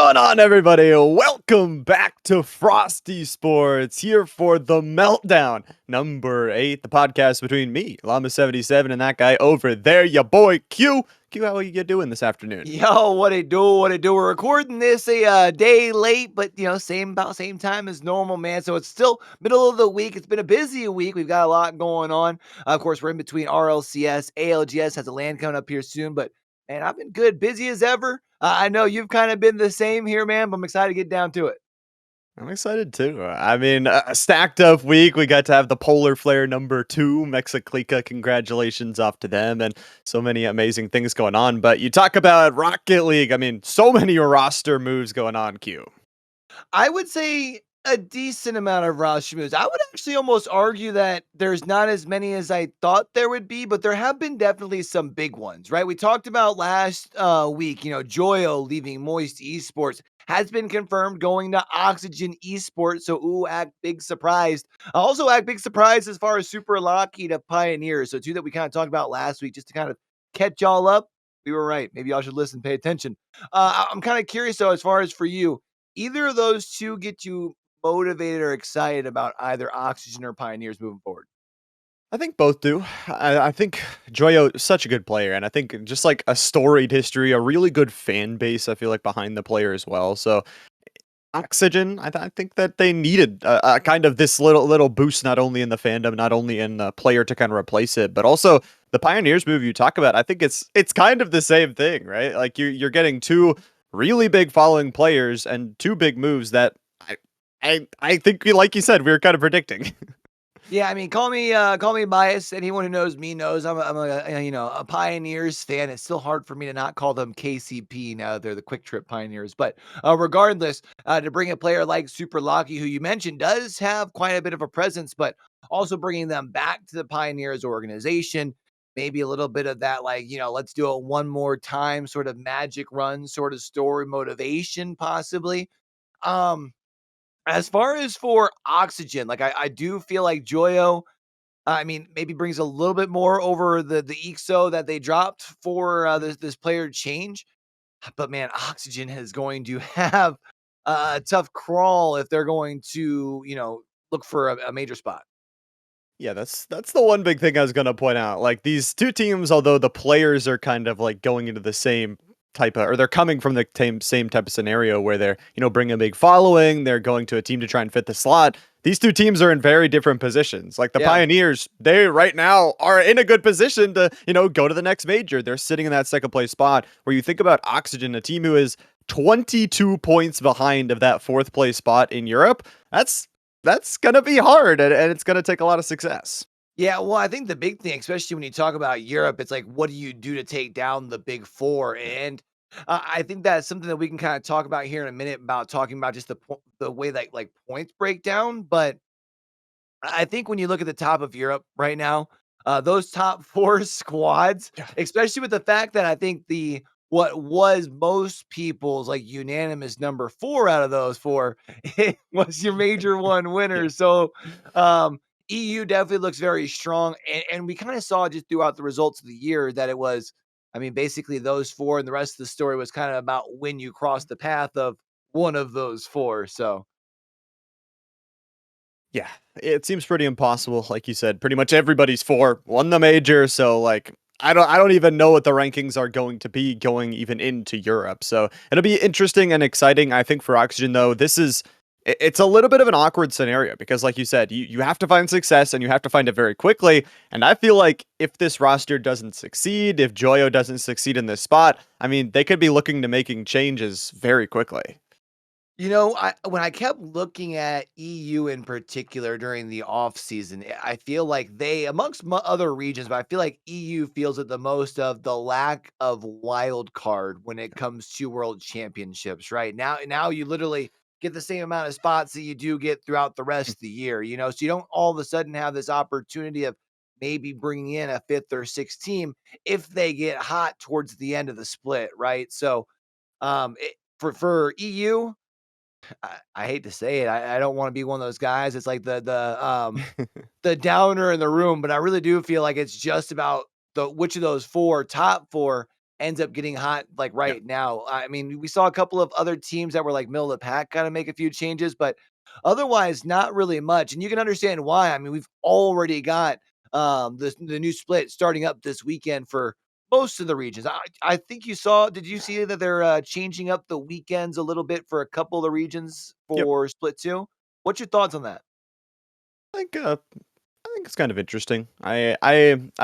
going on, everybody? Welcome back to Frosty Sports, here for the Meltdown, number 8, the podcast between me, Llama 77, and that guy over there, your boy Q. Q, how are you doing this afternoon? Yo, what it do? What it do? We're recording this a day late, but same time as normal, man. So it's still middle of the week. It's been a busy week. We've got a lot going on. Of course, we're in between RLCS, ALGS has a land coming up here soon, but man, I've been good, busy as ever. I know you've kind of been the same here, man. But I'm excited to get down to it. I'm excited too. I mean, a stacked up week. We got to have the Polar Flare number 2, Mexiclica. Congratulations off to them, and so many amazing things going on. But you talk about Rocket League. I mean, so many roster moves going on, Q. I would say a decent amount of roster moves. I would actually almost argue that there's not as many as I thought there would be, but there have been definitely some big ones, right? We talked about last week, Joyo leaving Moist Esports has been confirmed going to Oxygen Esports. So, act big surprised. Also, act big surprised as far as Super Lucky to Pioneers. So, two that we kind of talked about last week, just to kind of catch y'all up. We were right. Maybe y'all should listen, pay attention. I'm kind of curious, though, as far as for you, either of those two get you motivated or excited about either Oxygen or Pioneers moving forward? I think both do. I think Joyo is such a good player, and I think just like a storied history, a really good fan base. I feel like behind the player as well. So Oxygen, I think that they needed a kind of this little boost, not only in the fandom, not only in the player to kind of replace it, but also the Pioneers move you talk about. I think it's kind of the same thing, right? Like you're getting two really big following players and two big moves that I think, like you said, we were kind of predicting. Yeah, I mean, call me biased. Anyone who knows me knows I'm a Pioneers fan. It's still hard for me to not call them KCP now that they're the Quick Trip Pioneers. But regardless, to bring a player like Super Lucky, who you mentioned does have quite a bit of a presence, but also bringing them back to the Pioneers organization, maybe a little bit of that, like, let's do it one more time, sort of magic run, sort of story motivation, possibly. Um, as far as for Oxygen, like I do feel like Joyo, I mean, maybe brings a little bit more over the EXO that they dropped for this player change. But man, Oxygen is going to have a tough crawl if they're going to, look for a major spot. Yeah, that's the one big thing I was gonna point out. Like these two teams, although the players are kind of like going into the same type of, or they're coming from the same type of scenario where they're, bringing a big following, they're going to a team to try and fit the slot. These two teams are in very different positions. Like the Yeah. Pioneers, they right now are in a good position to, go to the next major. They're sitting in that second place spot where you think about Oxygen, a team who is 22 points behind of that fourth place spot in Europe. That's gonna be hard, and it's gonna take a lot of success. Yeah, well, I think the big thing, especially when you talk about Europe, it's like, what do you do to take down the big four? And I think that's something that we can kind of talk about here in a minute about talking about just the way that like points break down. But I think when you look at the top of Europe right now, those top 4 squads, Yeah. especially with the fact that I think what was most people's, like, unanimous number 4 out of those 4, it was your major one Yeah. winner. So, um, EU definitely looks very strong, and we kinda saw just throughout the results of the year that it was, I mean, basically those 4, and the rest of the story was kinda about when you cross the path of one of those 4, so Yeah, it seems pretty impossible. Like you said, pretty much everybody's 4 won the major, so like I don't even know what the rankings are going to be going even into Europe. So it'll be interesting and exciting. I think for Oxygen though, it's a little bit of an awkward scenario because like you said, you have to find success and you have to find it very quickly. And I feel like if this roster doesn't succeed, if Joyo doesn't succeed in this spot, I mean, they could be looking to making changes very quickly. When I kept looking at EU in particular during the off season, I feel like they, amongst other regions, but I feel like EU feels it the most of the lack of wild card when it comes to world championships. Right now, you literally get the same amount of spots that you do get throughout the rest of the year. So you don't all of a sudden have this opportunity of maybe bringing in a fifth or sixth team if they get hot towards the end of the split. Right, so for EU. I hate to say it. I don't wanna be one of those guys. It's like the downer in the room, but I really do feel like it's just about the which of those 4, top 4 ends up getting hot like Yeah. right now. I mean, we saw a couple of other teams that were like middle of the pack kind of make a few changes, but otherwise not really much. And you can understand why. I mean, we've already got the new split starting up this weekend for most of the regions. I think you saw, did you see that they're changing up the weekends a little bit for a couple of the regions Yep. for split 2? What's your thoughts on that? I think I think it's kind of interesting. I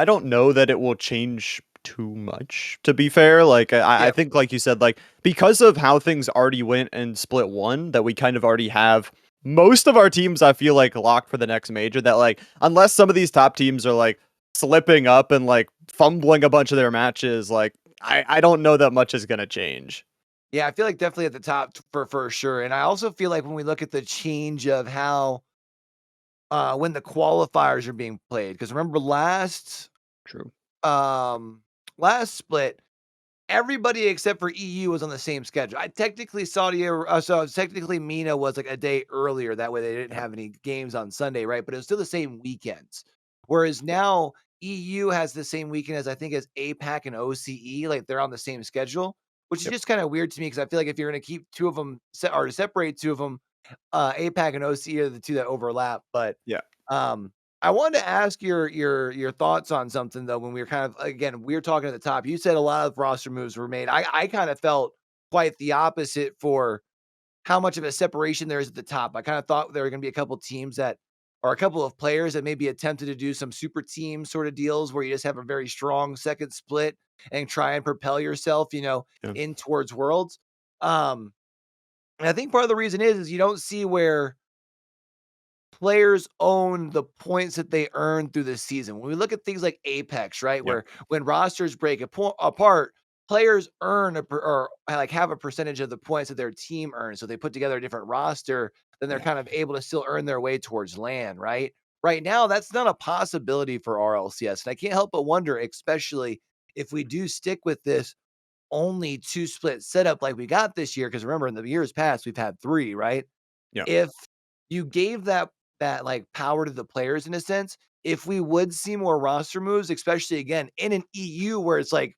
don't know that it will change too much, to be fair. Like I Yeah. think like you said, like because of how things already went in split one, that we kind of already have most of our teams, I feel like, locked for the next major. That like unless some of these top teams are like slipping up and like fumbling a bunch of their matches, like I don't know that much is gonna change. Yeah, I feel like definitely at the top for sure. And I also feel like when we look at the change of how when the qualifiers are being played, because remember True. um last split, everybody except for EU was on the same schedule. I technically so technically MENA was like a day earlier. That way they didn't Yeah. have any games on Sunday, right? But it was still the same weekends. Whereas now EU has the same weekend as I think as APAC and OCE, like they're on the same schedule, which is Yep. just kind of weird to me because I feel like if you're going to keep two of them or to separate two of them, APAC and OC are the 2 that overlap, but, Yeah. um, I wanted to ask your thoughts on something though when we were kind of again, we were talking at the top. You said a lot of roster moves were made. I kinda felt quite the opposite for how much of a separation there is at the top. I kinda thought there were gonna be a couple teams that or a couple of players that maybe attempted to do some super team sort of deals where you just have a very strong second split and try and propel yourself, Yeah. in towards Worlds. Um, and I think part of the reason is you don't see where players own the points that they earn through the season. When we look at things like Apex, right, Yeah. where when rosters break apart, players earn or like have a percentage of the points that their team earns. So they put together a different roster, then they're Yeah. kind of able to still earn their way towards land, right? Right now, that's not a possibility for RLCS. And I can't help but wonder, especially if we do stick with this only two split setup like we got this year, because remember in the years past, we've had three, right? Yeah. If you gave that, like, power to the players in a sense, if we would see more roster moves, especially again in an EU where it's like,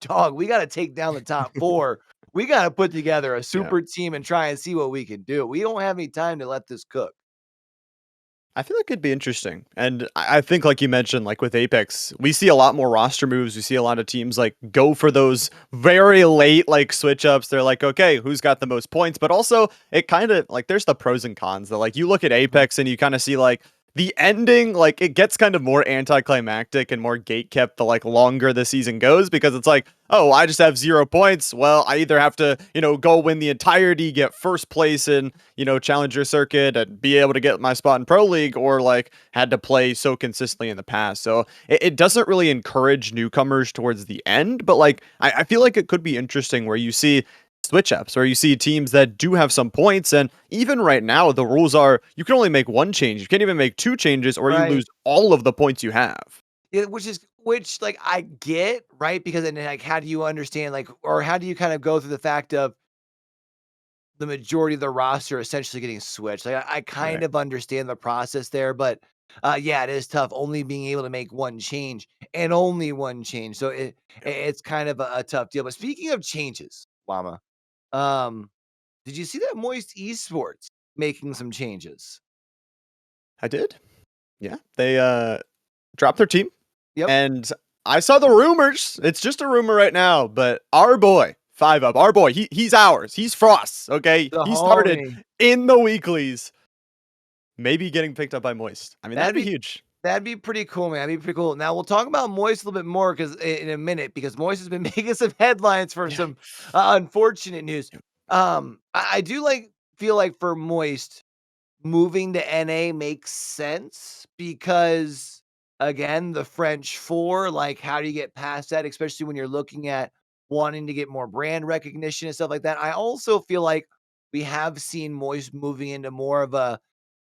"Dog, we gotta take down the top 4. We gotta put together a Yeah. super team and try and see what we can do. We don't have any time to let this cook." I feel like it'd be interesting. And I think, like you mentioned, like with Apex, we see a lot more roster moves. We see a lot of teams like go for those very late like switch ups. They're like, okay, who's got the most points? But also, it kind of like there's the pros and cons. That like you look at Mhm. Apex and you kind of see like the ending, like it gets kind of more anticlimactic and more gatekept the like longer the season goes because it's like, oh, I just have 0 points. Well, I either have to, go win the entirety, get first place in challenger circuit and be able to get my spot in pro league, or like had to play so consistently in the past. So it doesn't really encourage newcomers towards the end, but like I feel like it could be interesting where you see switch ups or you see teams that do have some points. And even right now the rules are you can only make one change, you can't even make two changes, or you Right. lose all of the points you have. Yeah, which, like, I get, right? Because then, like, how do you understand, like or how do you kind of go through the fact of the majority of the roster essentially getting switched. Like, I kind Right. of understand the process there, but, yeah, it is tough only being able to make one change and only one change. So it's kind of a tough deal. But speaking of changes, Llama, um, did you see that Moist Esports making some changes? I did. Yeah, they dropped their team. Yep, And I saw the rumors. It's just a rumor right now, but our boy, 5 Up, our boy, he's ours. He's Frost's, okay? the He started homie. in the weeklies, maybe getting picked up by Moist. I mean, that'd That'd be be huge. that'd be pretty cool, man. That'd be pretty cool. Now we'll talk about Moist a little bit more because in a minute, because Moist has been making some headlines for Yeah. some unfortunate news. I do feel like for Moist, moving to NA makes sense because again, the French 4, like how do you get past that, especially when you're looking at wanting to get more brand recognition and stuff like that. I also feel like we have seen Moist moving into more of a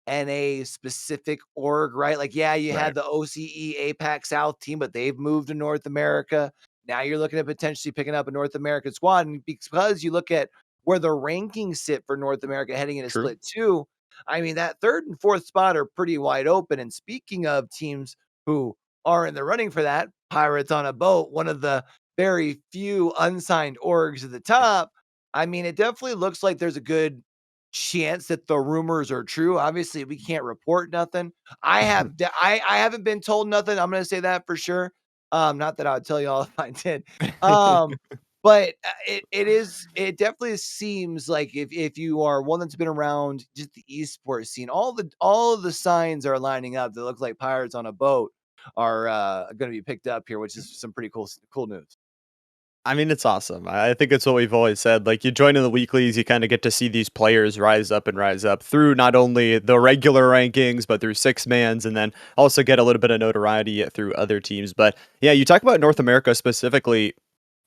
NA specific org, right? Like, yeah, you Right. had the OCE APAC South team, but they've moved to North America. Now you're looking at potentially picking up a North American squad. And because you look at where the rankings sit for North America heading into True. split 2, I mean, that 3rd and 4th spot are pretty wide open. And speaking of teams who are in the running for that, Pirates on a Boat, one of the very few unsigned orgs at the top, I mean, it definitely looks like there's a good chance that the rumors are true. Obviously, we can't report nothing. I haven't been told nothing. I'm gonna say that for sure. Not that I would tell y'all if I did. Um, but it definitely seems like if you are one that's been around just the esports scene, all of the signs are lining up that look like pirates on a boat are gonna be picked up here, which is some pretty cool news. I mean, it's awesome. I think it's what we've always said. Like, you join in the weeklies, you kind of get to see these players rise up through not only the regular rankings, but through six mans, and then also get a little bit of notoriety through other teams. But yeah, you talk about North America specifically.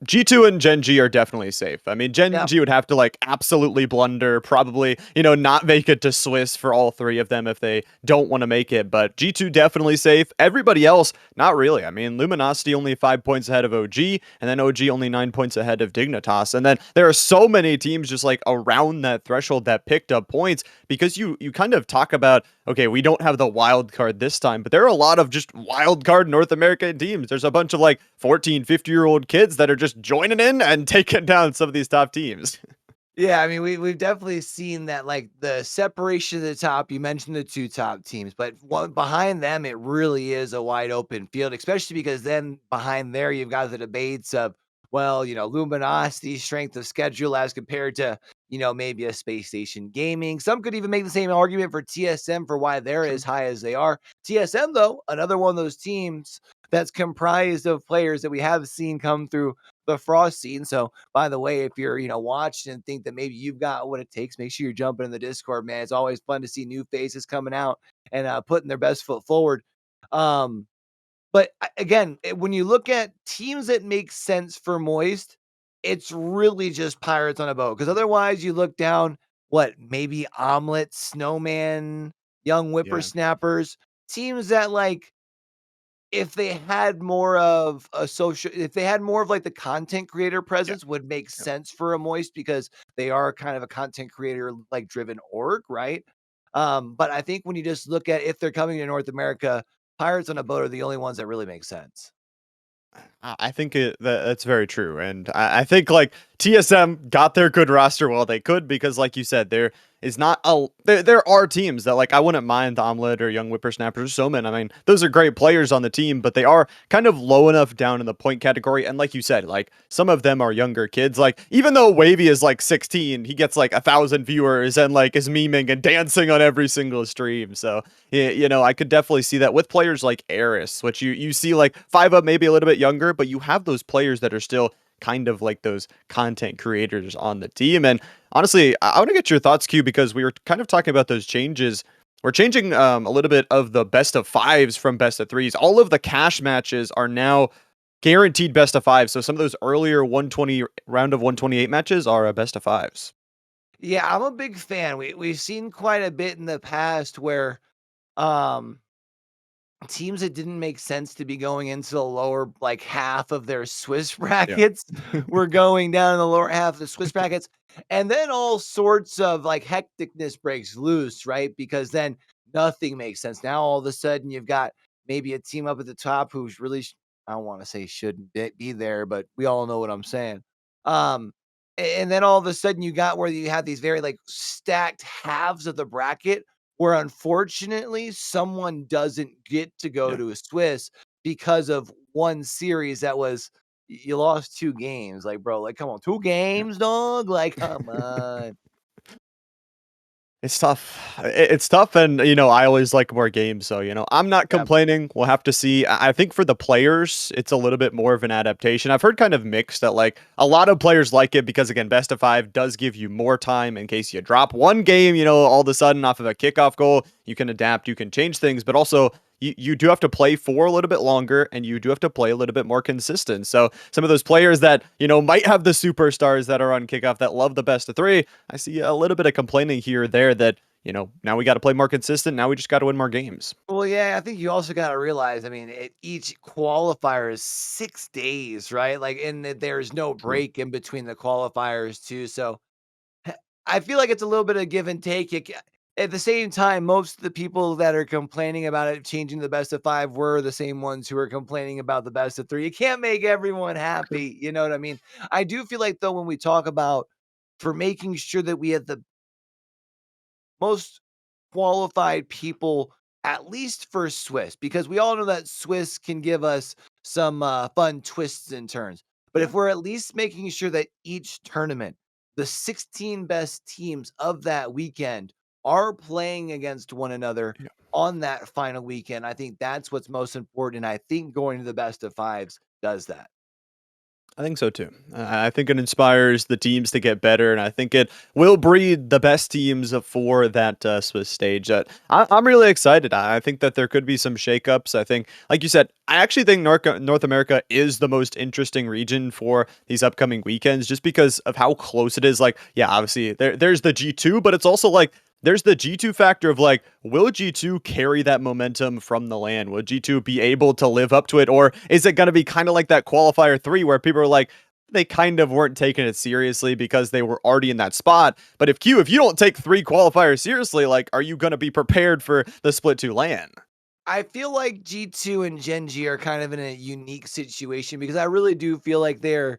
G2 and Gen G are definitely safe. I mean, Gen Yeah. G would have to like absolutely blunder, probably, not make it to Swiss for all three of them if they don't want to make it. But G2 definitely safe. Everybody else, not really. I mean, Luminosity only 5 points ahead of OG, and then OG only 9 points ahead of Dignitas. And then there are so many teams just like around that threshold that picked up points because you kind of talk about, okay, we don't have the wild card this time, but there are a lot of just wild card North American teams. There's a bunch of like 14, 50-year-old kids that are just joining in and taking down some of these top teams. Yeah, I mean, we've definitely seen that, like, the separation at the top. You mentioned the 2 top teams, but one behind them, it really is a wide open field, especially because then behind there, you've got the debates of, well, Luminosity strength of schedule as compared to, maybe a Space Station Gaming. Some could even make the same argument for TSM for why they're as True. high as they are. TSM, though, another one of those teams that's comprised of players that we have seen come through the Frost scene. So, by the way, if you're, watching and think that maybe you've got what it takes, make sure you're jumping in the Discord, man. It's always fun to see new faces coming out and putting their best foot forward. Um, but again, when you look at teams that make sense for Moist, it's really just Pirates on a boat. Because otherwise, you look down, what, maybe Omelet, Snowman, Young Yeah. Whippersnappers, teams that like if they had more of a social if they had more of, like, the content creator Yeah. presence would make Yeah. sense for a Moist because they are kind of a content creator, like, driven org, right? But I think when you just look at if they're coming to North America, Pirates on a Boat are the only ones that really make sense. I think that's very true, and I think like TSM got their good roster while they could because, like you said, there is not a there are teams that like I wouldn't mind the Omelet or Young Whippersnappers or Soman. I mean, those are great players on the team, but they are kind of low enough down in the point category. And like you said, like some of them are younger kids. Like even though Wavy is like 16, he gets like 1,000 viewers and like is memeing and dancing on every single stream. So yeah, I could definitely see that with players like Eris, which you see like 5 up maybe a little bit younger, but you have those players that are still kind of like those content creators on the team. And honestly, I want to get your thoughts, Q, because we were kind of talking about those changes. We're changing a little bit of the best of fives from best of threes. All of the cash matches are now guaranteed best of fives. So some of those earlier 120 round of 128 matches are a best of fives. Yeah, I'm a big fan. We've seen quite a bit in the past where, um teams that didn't make sense to be going into the lower, like, half of their Swiss Yeah. brackets were going down in the lower half of the Swiss brackets, and then all sorts of, like, hecticness breaks loose, right? Because then nothing makes sense. Now all of a sudden, you've got maybe a team up at the top who's really I don't wanna say shouldn't be there, but we all know what I'm saying. Um, and then all of a sudden, you got where you have these very, like, stacked halves of the bracket where unfortunately someone doesn't get to go Yeah. to a Swiss because of one series that was you lost 2 games, like, bro, like, come on, 2 Yeah. games, dog? Like, come on. It's tough. It's tough, and I always like more games. So I'm not Yeah. complaining. We'll have to see. I think for the players, it's a little bit more of an adaptation. I've heard kind of mixed that like a lot of players like it because again, best of five does give you more time in case you drop one game. All of a sudden off of a kickoff goal, you can adapt, you can change things, but also you do have to play for a little bit longer and you do have to play a little bit more consistent. So some of those players that might have the superstars that are on kickoff that love the best of three, I see a little bit of complaining here or there that, now we got to play more consistent. Now we just got to win more games. Well, yeah, I think you also gotta realize, I mean, each qualifier is 6 days, right? Like, and that there's no True. break in between the qualifiers too, so I feel like it's a little bit of give and take. at the same time, most of the people that are complaining about it changing the best of 5 were the same ones who are complaining about the best of 3. You can't make everyone happy, you know what I mean? I do feel like, though, when we talk about for making sure that we have the most qualified people, at least for Swiss, because we all know that Swiss can give us some fun twists and turns. But Yeah. if we're at least making sure that each tournament, the 16 best teams of that weekend are playing against one another Yeah. on that final weekend, I think that's what's most important. And I think going to the best of fives does that. I think so too. I think it inspires the teams to get better, and I think it will breed the best teams for that Swiss stage. I'm really excited. I think that there could be some shakeups. I think, like you said, I actually think North America is the most interesting region for these upcoming weekends, just because of how close it is. Like, yeah, obviously there's the G2, but it's also like there's the G2 factor of like, will G2 carry that momentum from the LAN? Will G2 be able to live up to it? Or is it going to be kind of like that qualifier 3 where people are like, they kind of weren't taking it seriously because they were already in that spot. But if you don't take 3 qualifiers seriously, like, are you going to be prepared for the split 2 LAN? I feel like G2 and Gen G are kind of in a unique situation because I really do feel like they're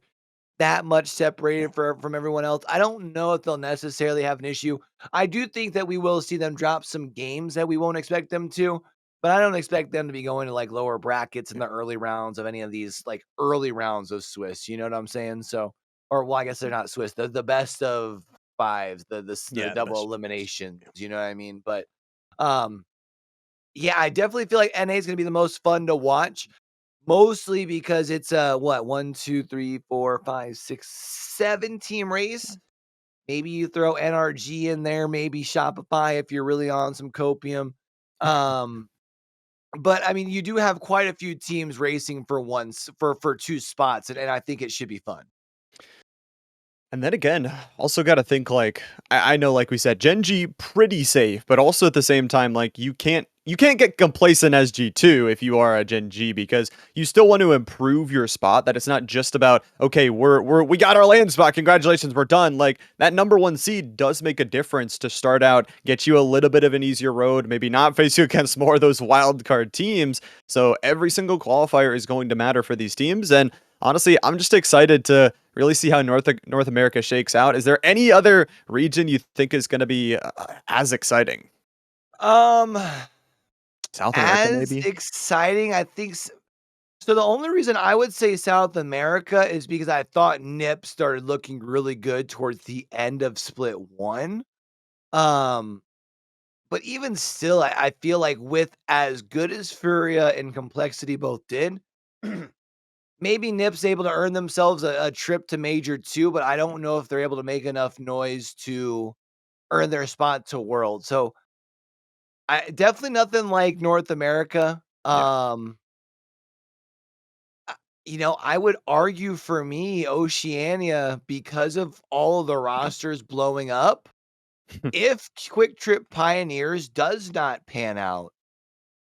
that much Yeah. separated from everyone else. I don't know if they'll necessarily have an issue. I do think that we will see them drop some games that we won't expect them to, but I don't expect them to be going to like lower brackets in Yeah. the early rounds of any of these like early rounds of Swiss. You know what I'm saying? So, or well, I guess they're not Swiss. The best of fives, the Yeah, the double best of fives. eliminations. Yeah. You know what I mean? But um, yeah, I definitely feel like NA is going to be the most fun to watch. Mostly because it's a what, 1, 2, 3, 4, 5, 6, 7 team race. Maybe you throw NRG in there, maybe Shopify if you're really on some copium. Um, but I mean, you do have quite a few teams racing for once for 2 spots, and I think it should be fun. And then again, also got to think like I know, like we said, Gen G pretty safe, but also at the same time, like you can't get complacent as G2 if you are a Gen G because you still want to improve your spot. That it's not just about okay, we got our land spot, congratulations, we're done. Like that number 1 seed does make a difference to start out, get you a little bit of an easier road, maybe not face you against more of those wild card teams. So every single qualifier is going to matter for these teams, and honestly, I'm just excited to really see how North America shakes out. Is there any other region you think is going to be as exciting? Um, South America, as maybe? exciting, I think so the only reason I would say South America is because I thought NIP started looking really good towards the end of split 1. Um, But even still, I feel like with as good as Furia and Complexity both did, maybe Nip's able to earn themselves a trip to Major 2, but I don't know if they're able to make enough noise to earn their spot to World. So, I definitely nothing like North America. Yeah. Uh, I would argue for me, Oceania, because of all of the rosters blowing up, if Quick Trip Pioneers does not pan out,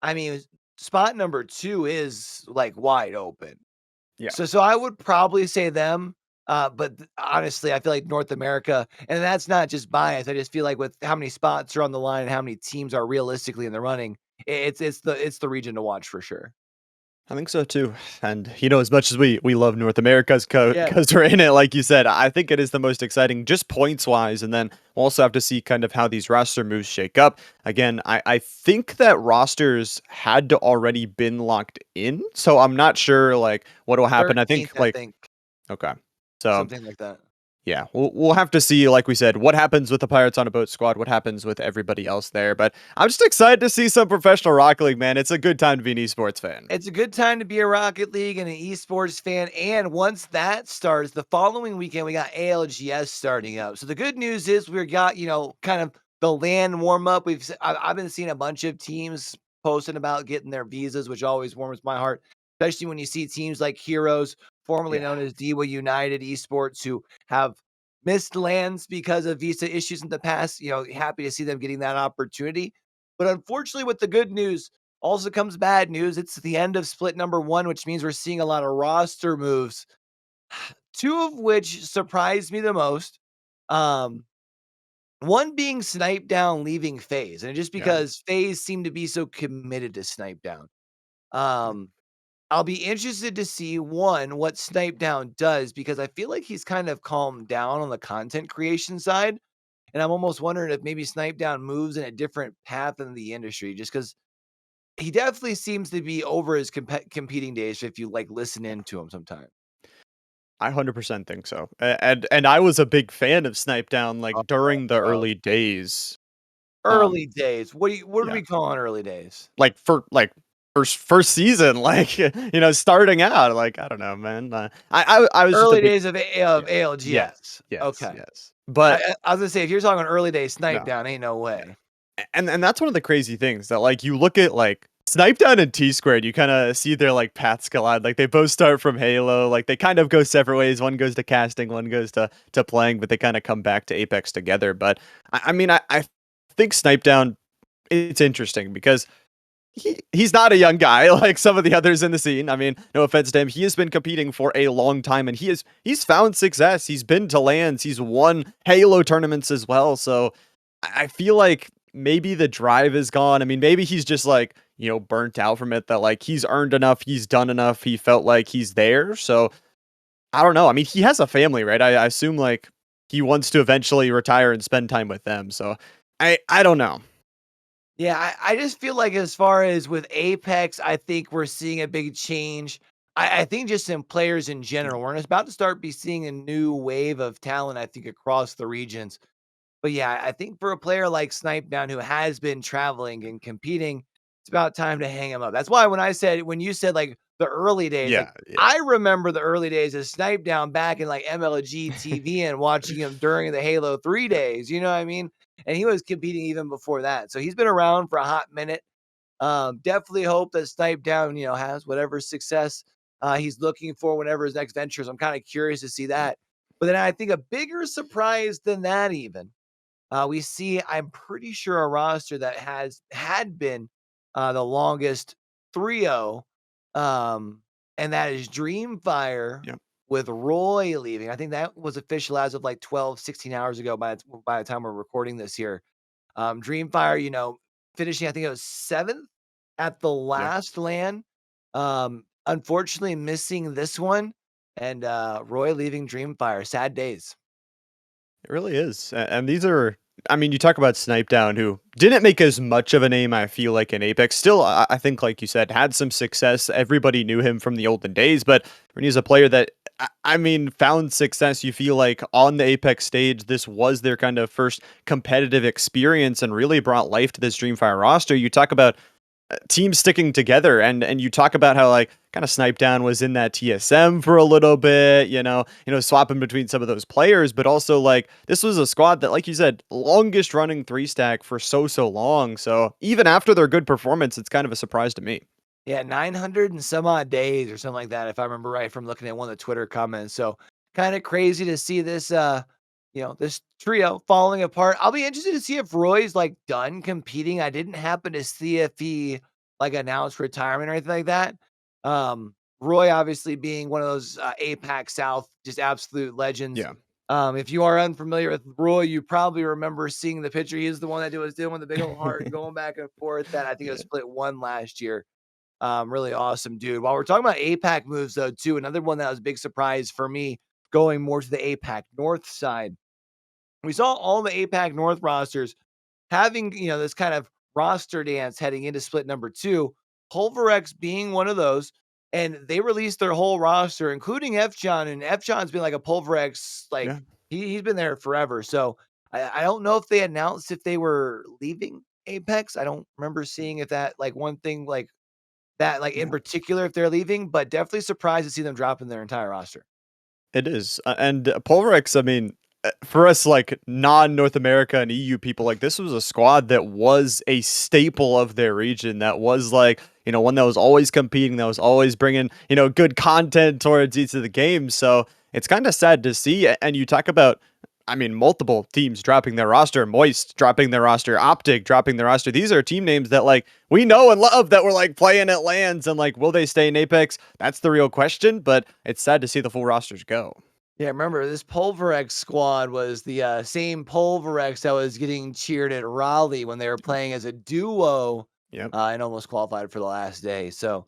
I mean, spot number 2 is, like, wide open. Yeah. So I would probably say them, but honestly, I feel like North America and that's not just bias, I just feel like with how many spots are on the line and how many teams are realistically in the running, it's the region to watch for sure. I think so too. And as much as we love North America's Yeah. because we're in it, like you said, I think it is the most exciting, just points wise. And then we'll also have to see kind of how these roster moves shake up. Again, I think that rosters had to already been locked in, so I'm not sure like what will happen. I 13th, think I like think, okay, so something like that. yeah, we'll have to see, like we said, what happens with the Pirates on a Boat squad, what happens with everybody else there. But I'm just excited to see some professional Rocket League, man. It's a good time to be an esports fan. It's a good time to be a Rocket League and an esports fan, and once that starts, the following weekend, we got ALGS starting up. So the good news is we got, kind of the LAN warm up. I've been seeing a bunch of teams posting about getting their visas, which always warms my heart, especially when you see teams like Heroes, formerly Yeah. known as Dewa United Esports, who have missed lands because of visa issues in the past. Happy to see them getting that opportunity. But unfortunately, with the good news, also comes bad news. It's the end of split number 1, which means we're seeing a lot of roster moves, 2 of which surprised me the most. Um, One being Snipe Down leaving FaZe, and just Yeah. because FaZe seemed to be so committed to Snipe Down. Yeah. Um, I'll be interested to see, one, what Snipe Down does because I feel like he's kind of calmed down on the content creation side, and I'm almost wondering if maybe Snipe Down moves in a different path in the industry just because he definitely seems to be over his competing days if you, like, listen into him sometime. I 100% think so. And I was a big fan of Snipe Down, Oh, like, during the bro. early days. Early days. What do Yeah. we call on early days? Like, for like, first season, like, starting out, like, I don't know, man. I was just a Early big days of yeah. Yes. ALGS. Yes, Okay. yes. But I was gonna say, if you're talking early days Snipe no. Down, ain't no Yeah. way. And that's one of the crazy things that, like, you look at, like, Snipe Down and T Squared, you kinda see their, like, paths collide, like, they both start from Halo, like, they kind of go separate ways, one goes to casting, one goes to playing, but they kinda come back to Apex together, but, I mean, I think Snipe Down, it's interesting because he's not a young guy like some of the others in the scene. I mean, no offense to him. He has been competing for a long time and he's found success. He's been to lands. He's won Halo tournaments as well. So I feel like maybe the drive is gone. I mean, maybe he's just like, burnt out from it that like he's earned enough, he's done enough, he felt like he's there. So I don't know. I mean, he has a family, right? I assume like he wants to eventually retire and spend time with them. So I don't know. Yeah, I just feel like as far as with Apex, I think we're seeing a big change. I think just in players in Yeah. general, we're about to start be seeing a new wave of talent, I think, across the regions. But yeah, I think for a player like Snipe Down who has been traveling and competing, it's about time to hang him up. That's why when you said like the early days, like Yeah, yeah. I remember the early days of Snipe Down back in like MLG TV and watching him during the Halo 3 Yeah. days, you know what I mean? And he was competing even before that. So he's been around for a hot minute. Definitely hope that Snipe Down, has whatever success he's looking for whenever his next ventures. I'm kind of curious to see Yeah. that. But then I think a bigger surprise than that even we see, I'm pretty sure, a roster that had been the longest 3-0, and that is Dreamfire Yeah. with Roy leaving. I think that was official as of like 12, 16 hours ago by the time we're recording this here. Dreamfire, finishing, I think it was 7th at the Yeah. last LAN. Unfortunately, missing this one, and Roy leaving Dreamfire. Sad days. It really is. And these are, I mean, you talk about Snipe Down, who didn't make as much of a name, I feel like, in Apex. Still, I think, like you said, had some success. Everybody knew him from the olden days, but when he's a player that, I mean, found success, you feel like on the Apex stage, this was their kind of first competitive experience and really brought life to this Dreamfire roster. You talk about teams sticking together and you talk about how like kind of Snipe Down was in that TSM for a little bit, swapping between some of those players, but also like this was a squad that, like you said, longest running three stack for so long. So even after their good performance, it's kind of a surprise to me. Yeah, 900 and some odd days or something like that, if I remember right from looking at one of the Twitter comments. So kind of crazy to see this this trio falling apart. I'll be interested to see if Roy's like done competing. I didn't happen to see if he like announced retirement or anything like that. Roy obviously being one of those APAC South, just absolute legends. Yeah. If you are unfamiliar with Roy, you probably remember seeing the picture. He is the one that was doing the big old heart and going back and forth that I think it was Yeah. split one last year. Really awesome, dude. While we're talking about APAC moves, though, too, another one that was a big surprise for me going more to the APAC North side. We saw all the APAC North rosters having, this kind of roster dance heading into split number two, Pulverex being one of those. And they released their whole roster, including F John. And F John's been like a Pulverex, like Yeah. he's been there forever. So I don't know if they announced if they were leaving Apex. I don't remember seeing if that like one thing like, in Yeah. particular, if they're leaving, but definitely surprised to see them dropping their entire roster. It is. And Pulverex, I mean, for us, like non North America and EU people, like this was a squad that was a staple of their region. That was like, one that was always competing, that was always bringing, good content towards each of the games. So it's kind of sad to see. And you talk about, I mean, multiple teams dropping their roster, Moist dropping their roster, Optic dropping their roster. These are team names that like we know and love that we're like playing at lands and like will they stay in Apex? That's the real question, but it's sad to see the full rosters go. Yeah, remember this Pulverex squad was the, same Pulverex that was getting cheered at Raleigh when they were playing as a duo, Yep. and almost qualified for the last day. So,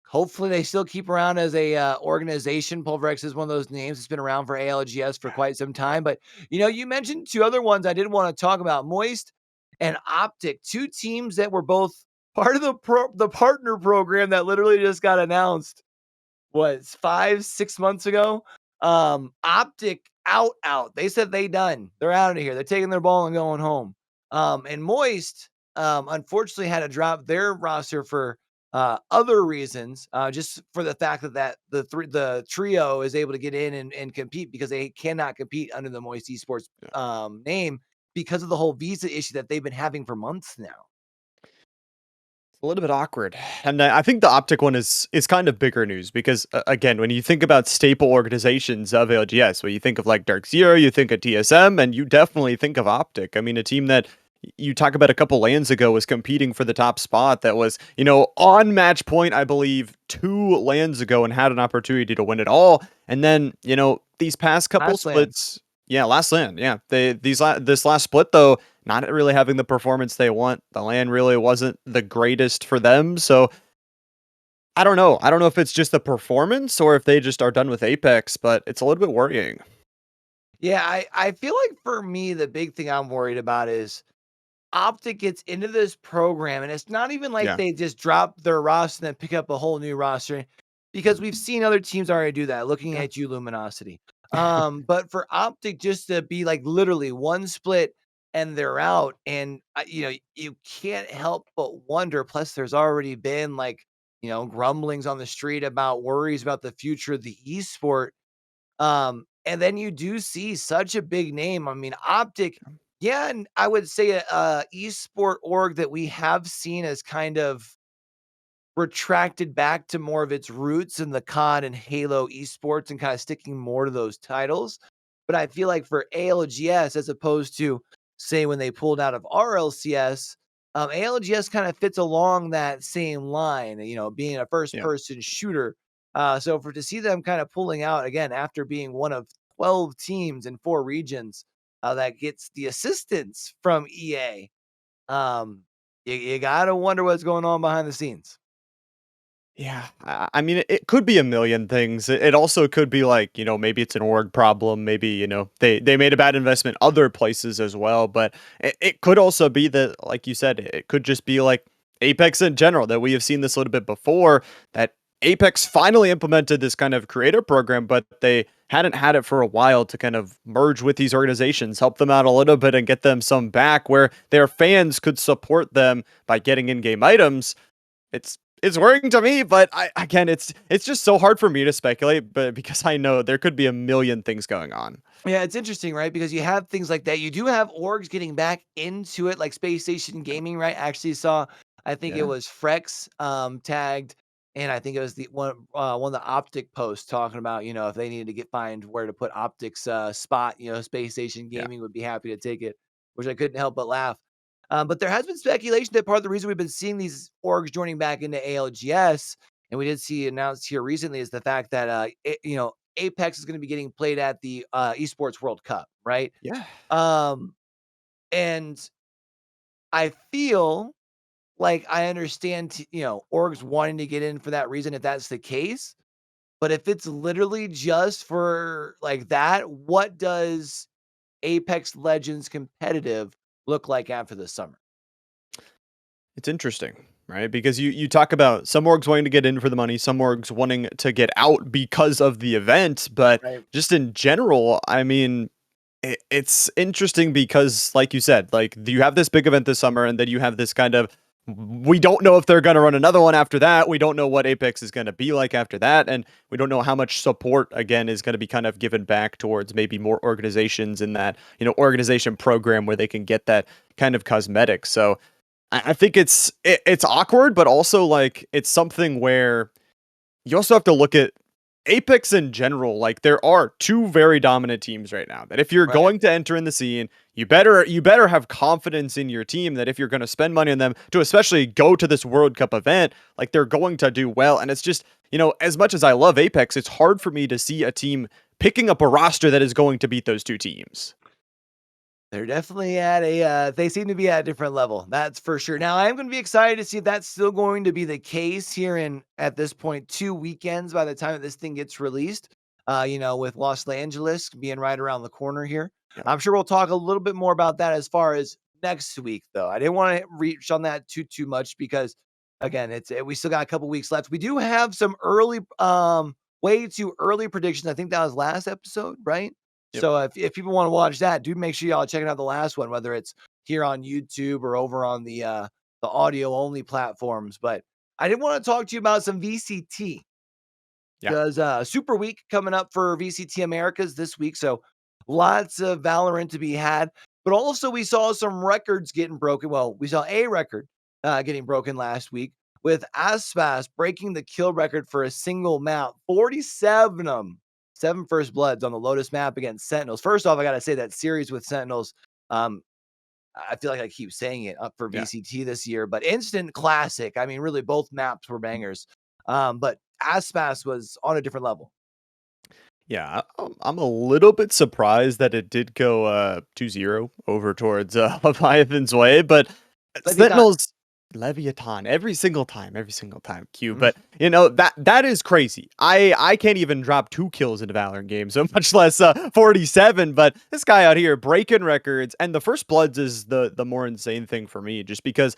hopefully they still keep around as a, organization. Pulverex is one of those names that's been around for ALGS for quite some time. But, you mentioned 2 other ones I did wanna talk about, Moist and Optic, 2 teams that were both part of the partner program that literally just got announced what, 5, 6 months ago? Optic out. They said they done. They're out of here. They're taking their ball and going home. And Moist, unfortunately had to drop their roster for other reasons, just for the fact that the trio is able to get in and compete because they cannot compete under the Moist Esports Yeah. name because of the whole visa issue that they've been having for months now. A little bit awkward. And I think the Optic one is kind of bigger news because again, when you think about staple organizations of LGS, when you think of like Dark Zero, you think of TSM, and you definitely think of Optic. I mean, a team that you talk about a couple lands ago was competing for the top spot that was, on match point, I believe, 2 lands ago and had an opportunity to win it all. And then, these past couple Last land. splits, yeah, last land, yeah. This last split though, not really having the performance they want. The land really wasn't the greatest for them. So I don't know. I don't know if it's just the performance or if they just are done with Apex, but it's a little bit worrying. Yeah, I feel like for me, the big thing I'm worried about is Optic gets into this program, and it's not even like Yeah. they just drop their roster and then pick up a whole new roster, because we've seen other teams already do that, looking Yeah. at you, Luminosity. But for Optic just to be like literally one split and they're out, and you can't help but wonder. Plus, there's already been like grumblings on the street about worries about the future of the esport. And then you do see such a big name. I mean, Optic, yeah, and I would say a esport org that we have seen as kind of retracted back to more of its roots in the COD and Halo esports and kind of sticking more to those titles. But I feel like for ALGS, as opposed to say when they pulled out of RLCS, ALGS kind of fits along that same line, being a first Yeah. person shooter. So for to see them kind of pulling out again after being one of 12 teams in 4 regions that gets the assistance from EA, you gotta wonder what's going on behind the scenes. Yeah, I mean, it could be a million things. It also could be like, maybe it's an org problem. Maybe, they made a bad investment other places as well. But it could also be that, like you said, it could just be like Apex in general, that we have seen this a little bit before, that Apex finally implemented this kind of creator program, but they hadn't had it for a while to kind of merge with these organizations, help them out a little bit and get them some back where their fans could support them by getting in-game items. It's working to me, but again, it's just so hard for me to speculate, but because I know there could be a million things going on. Yeah, it's interesting, right? Because you have things like that. You do have orgs getting back into it, like Space Station Gaming, right? I actually saw, I think it Yeah. was Frex tagged, and I think it was the one of the Optic posts talking about, if they needed to get find where to put Optic's spot, Space Station Yeah. Gaming would be happy to take it, which I couldn't help but laugh. But there has been speculation that part of the reason we've been seeing these orgs joining back into ALGS, and we did see announced here recently, is the fact that Apex is going to be getting played at the Esports World Cup, right? Yeah. Um, and I feel like I understand, orgs wanting to get in for that reason if that's the case. But if it's literally just for like that, what does Apex Legends competitive look like after the summer? It's interesting, right? Because you talk about some orgs wanting to get in for the money, some orgs wanting to get out because of the event, but Right. just in general, I mean, it's interesting because, like you said, like you have this big event this summer, and then you have this kind of, we don't know if they're going to run another one after that. We don't know what Apex is going to be like after that, and we don't know how much support again is going to be kind of given back towards maybe more organizations in that organization program where they can get that kind of cosmetic. So I think it's awkward, but also like it's something where you also have to look at Apex in general. Like there are 2 very dominant teams right now that if you're Right. going to enter in the scene, you better have confidence in your team that if you're going to spend money on them to especially go to this World Cup event, like they're going to do well. And it's just, as much as I love Apex, it's hard for me to see a team picking up a roster that is going to beat those two teams. They're definitely at a, they seem to be at a different level. That's for sure. Now, I am going to be excited to see if that's still going to be the case here in, at this point, 2 weekends by the time that this thing gets released. With Los Angeles being right around the corner here. Yep. I'm sure we'll talk a little bit more about that as far as next week, though. I didn't want to reach on that too much because, again, we still got a couple weeks left. We do have some early, way too early predictions. I think that was last episode, right? Yep. So if people want to watch that, do make sure y'all checking out the last one, whether it's here on YouTube or over on the audio only platforms. But I did want to talk to you about some VCT Yeah. because Super Week coming up for VCT Americas this week. So lots of Valorant to be had. But also we saw some records getting broken. Well, we saw a record getting broken last week with Aspas breaking the kill record for a single map, 47 of them. 7 first bloods on the Lotus map against Sentinels. First off, I got to say that series with Sentinels, um, I feel like I keep saying it up for Yeah. VCT this year, but instant classic. I mean, really, both maps were bangers. But Aspas was on a different level. Yeah, I'm a little bit surprised that it did go 2-0 over towards Leviathan's way, but Leviathan. Sentinels Leviathan every single time Q. Mhm. But that is crazy. I can't even drop 2 kills in a Valorant game, so much less 47. But this guy out here breaking records, and the first bloods is the more insane thing for me, just because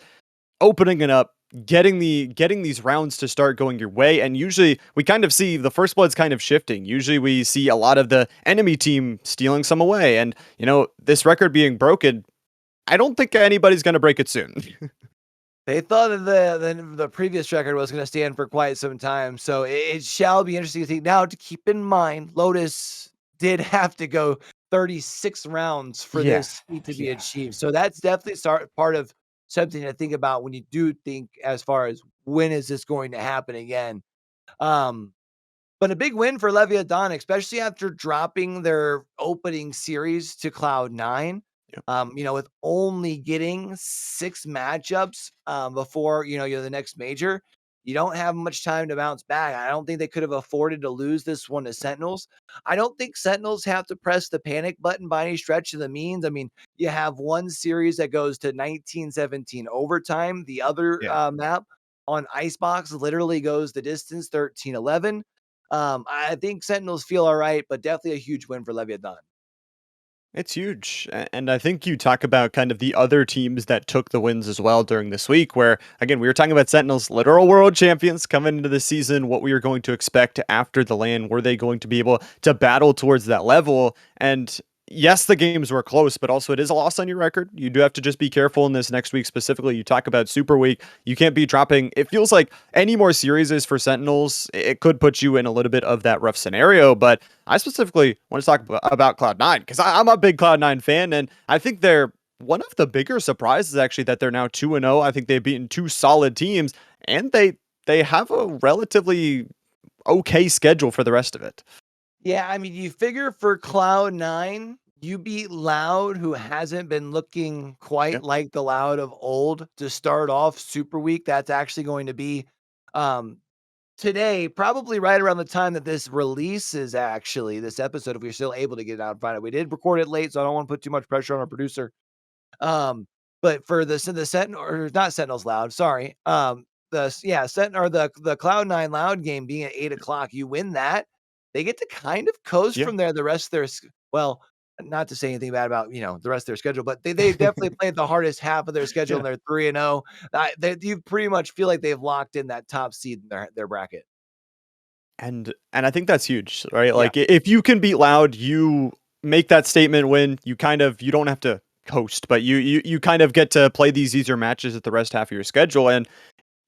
opening it up, getting these rounds to start going your way, and usually we kind of see the first blood's kind of shifting. Usually we see a lot of the enemy team stealing some away, and this record being broken, I don't think anybody's gonna break it soon. They thought that the previous record was going to stand for quite some time, so it shall be interesting to see. Now, to keep in mind, Lotus did have to go 36 rounds for Yeah, this feat to be yeah. achieved, so that's definitely part of something to think about when you do think as far as when is this going to happen again. Um, but a big win for Leviathan, especially after dropping their opening series to Cloud9. Yep. With only getting 6 matchups before you're the next major, you don't have much time to bounce back. I don't think they could have afforded to lose this one to Sentinels. I don't think Sentinels have to press the panic button by any stretch of the means. I mean, you have one series that goes to 19-17 overtime. The other Yeah. map on Icebox literally goes the distance 13-11. I think Sentinels feel all right, but definitely a huge win for Leviathan. It's huge. And I think you talk about kind of the other teams that took the wins as well during this week, where, again, we were talking about Sentinels, literal world champions coming into the season, what we were going to expect after the LAN. Were they going to be able to battle towards that level? And yes, the games were close, but also it is a loss on your record. You do have to just be careful in this next week specifically. You talk about Super Week. You can't be dropping. It feels like any more series for Sentinels, it could put you in a little bit of that rough scenario, but I specifically want to talk about Cloud9 because I'm a big Cloud9 fan, and I think they're one of the bigger surprises actually that they're now 2-0. I think they've beaten 2 solid teams, and they have a relatively okay schedule for the rest of it. Yeah, I mean, you figure for Cloud9, you beat Loud, who hasn't been looking quite Yep. like the Loud of old to start off Super Week. That's actually going to be um, today, probably right around the time that this releases, actually, this episode, if we're still able to get it out Friday. We did record it late, so I don't want to put too much pressure on our producer. But for the Sentinel, or not Sentinels Loud, sorry. Sentinel or the Cloud9 Loud game being at 8 o'clock, you win that, they get to kind of coast Yeah. from there the rest of their well, not to say anything bad about, the rest of their schedule, but they definitely played the hardest half of their schedule Yeah. and they're 3-0. You pretty much feel like they've locked in that top seed in their bracket. And I think that's huge, right? Yeah. Like if you can beat Loud, you make that statement when you don't have to coast, but you kind of get to play these easier matches at the rest half of your schedule. And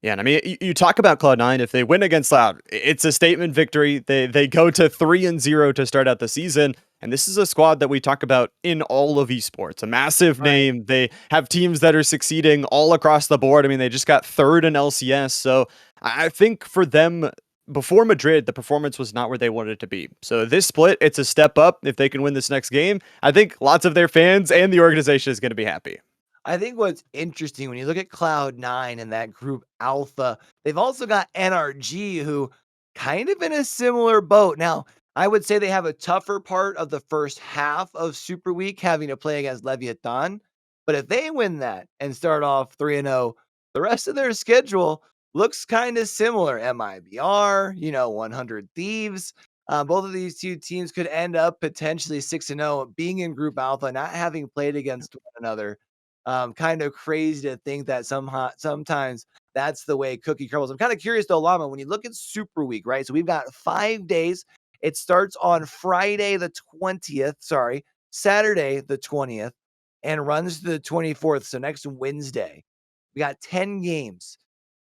yeah, and I mean, you talk about Cloud9. If they win against Loud, it's a statement victory. They go to 3-0 to start out the season, and this is a squad that we talk about in all of esports. A massive Right. name. They have teams that are succeeding all across the board. I mean, they just got third in LCS, so I think for them. Before Madrid, the performance was not where they wanted it to be. So this split, it's a step up. If they can win this next game, I think lots of their fans and the organization is going to be happy. I think what's interesting when you look at Cloud9 and that group Alpha, they've also got NRG who kind of in a similar boat. Now, I would say they have a tougher part of the first half of Super Week having to play against Leviathan, but if they win that and start off 3-0, the rest of their schedule looks kinda similar. MIBR, 100 Thieves. Both of these 2 teams could end up potentially 6-0 being in Group Alpha, not having played against one another. Kind of crazy to think that sometimes that's the way cookie crumbles. I'm kinda curious though, Llama, when you look at Super Week, right? So we've got 5 days. It starts on Friday the 20th, sorry, Saturday the 20th, and runs to the 24th, so next Wednesday. We got 10 games.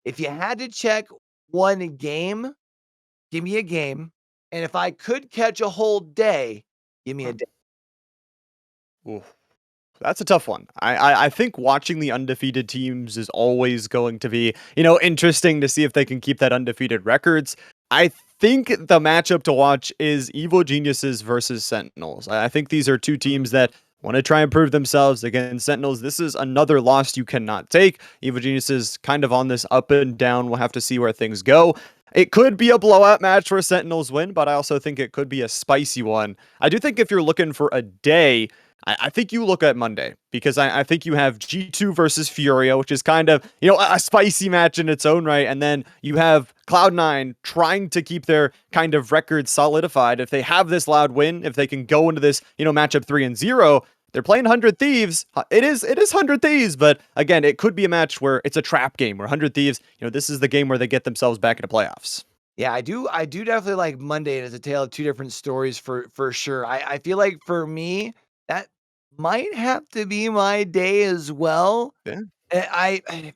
If you had to check one game, give me a game, and if I could catch a whole day, give me a Huh. day. Ooh. That's a tough one. I think watching the undefeated teams is always going to be, interesting to see if they can keep that undefeated records. I think the matchup to watch is Evil Geniuses versus Sentinels. I think these are two teams that want to try and prove themselves against Sentinels. This is another loss you cannot take. Evil Geniuses kind of on this up and down. We'll have to see where things go. It could be a blowout match where Sentinels win, but I also think it could be a spicy one. I do think if you're looking for a day, I think you look at Monday because I think you have G2 versus Furia, which is kind of, a spicy match in its own right. And then you have Cloud9 trying to keep their kind of record solidified. If they have this loud win, if they can go into this, matchup 3-0, they're playing 100 Thieves. It is 100 Thieves, but again, it could be a match where it's a trap game where 100 Thieves, this is the game where they get themselves back into playoffs. Yeah, I do definitely like Monday as a tale of 2 different stories for sure. I feel like for me, that might have to be my day as well. Yeah. I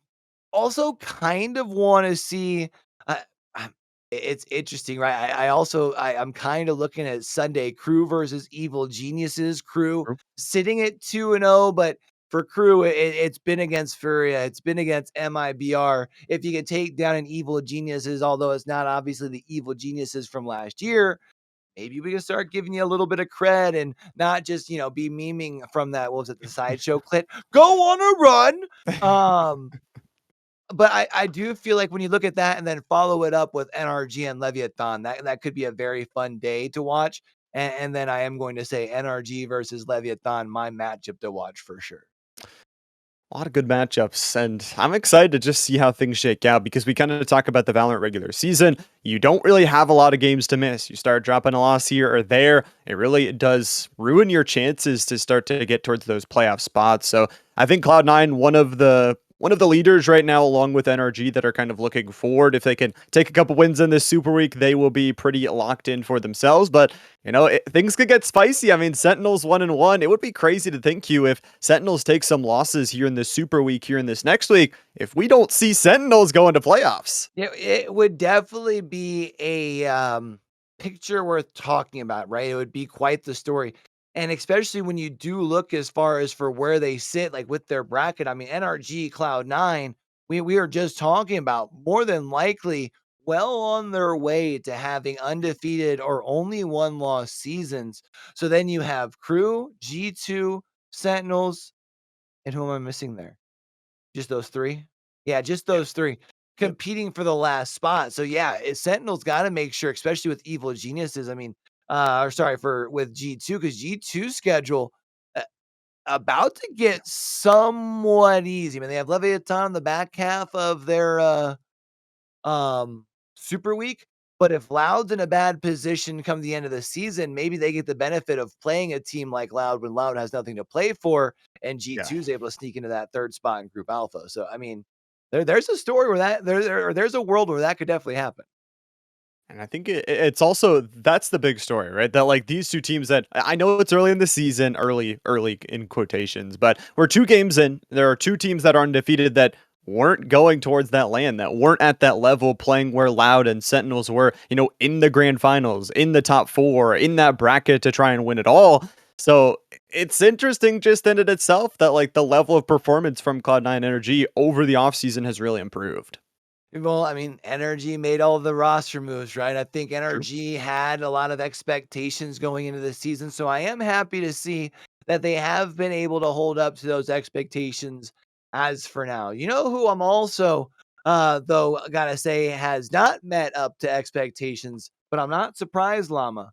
also kind of wanna see, uh, um, it's interesting, right? I'm kinda looking at Sunday, Crew versus Evil Geniuses. Crew True. sitting at 2-0, but for Crew, it's been against Furia, it's been against MIBR. If you can take down an Evil Geniuses, although it's not obviously the Evil Geniuses from last year, maybe we can start giving you a little bit of cred and not just, be memeing from that, what was it, the sideshow clip? "Go on a run!" Um but I do feel like when you look at that and then follow it up with NRG and Leviathan, that could be a very fun day to watch, and then I am going to say NRG versus Leviathan, my matchup to watch for sure. A lot of good matchups, and I'm excited to just see how things shake out because we kind of talk about the Valorant regular season. You don't really have a lot of games to miss. You start dropping a loss here or there, it really does ruin your chances to start to get towards those playoff spots. So I think Cloud9, one of the leaders right now, along with NRG, that are kind of looking forward. If they can take a couple wins in this Super Week, they will be pretty locked in for themselves. But things could get spicy. I mean, Sentinels 1-1. It would be crazy to think, you, if Sentinels take some losses here in this Super Week, here in this next week, if we don't see Sentinels go into playoffs. Yeah, it would definitely be a, picture worth talking about, right? It would be quite the story, and especially when you do look as far as for where they sit, like, with their bracket. I mean, NRG, Cloud9, we are just talking about more than likely well on their way to having undefeated or only one-loss seasons. So then you have Crew, G2, Sentinels, and who am I missing there? Just those 3? Yeah, just Yeah. those 3 Yep. competing for the last spot. So, yeah, Sentinel's gotta make sure, especially with Evil Geniuses, I mean, or sorry, for with G2, because G2's schedule, uh, about to get somewhat easy. I mean, they have Leviathan the back half of their, um, super week, but if Loud's in a bad position come the end of the season, maybe they get the benefit of playing a team like Loud when Loud has nothing to play for, and Yeah. G2 is able to sneak into that 3rd spot in Group Alpha. So, I mean, there's a story where there's a world where that could definitely happen. And I think it's also that's the big story, right? That like these two teams that I know it's early in the season, early in quotations, but we're 2 games in. There are 2 teams that are undefeated that weren't going towards that land, that weren't at that level playing where Loud and Sentinels were, in the grand finals, in the top 4, in that bracket to try and win it all. So it's interesting just in it itself that like the level of performance from Cloud9 Energy over the offseason has really improved. Well, I mean, Energy made all the roster moves, right? I think True. Energy had a lot of expectations going into the season, so I am happy to see that they have been able to hold up to those expectations as for now. You know who I'm also, though, gotta say has not met up to expectations, but I'm not surprised, Llama.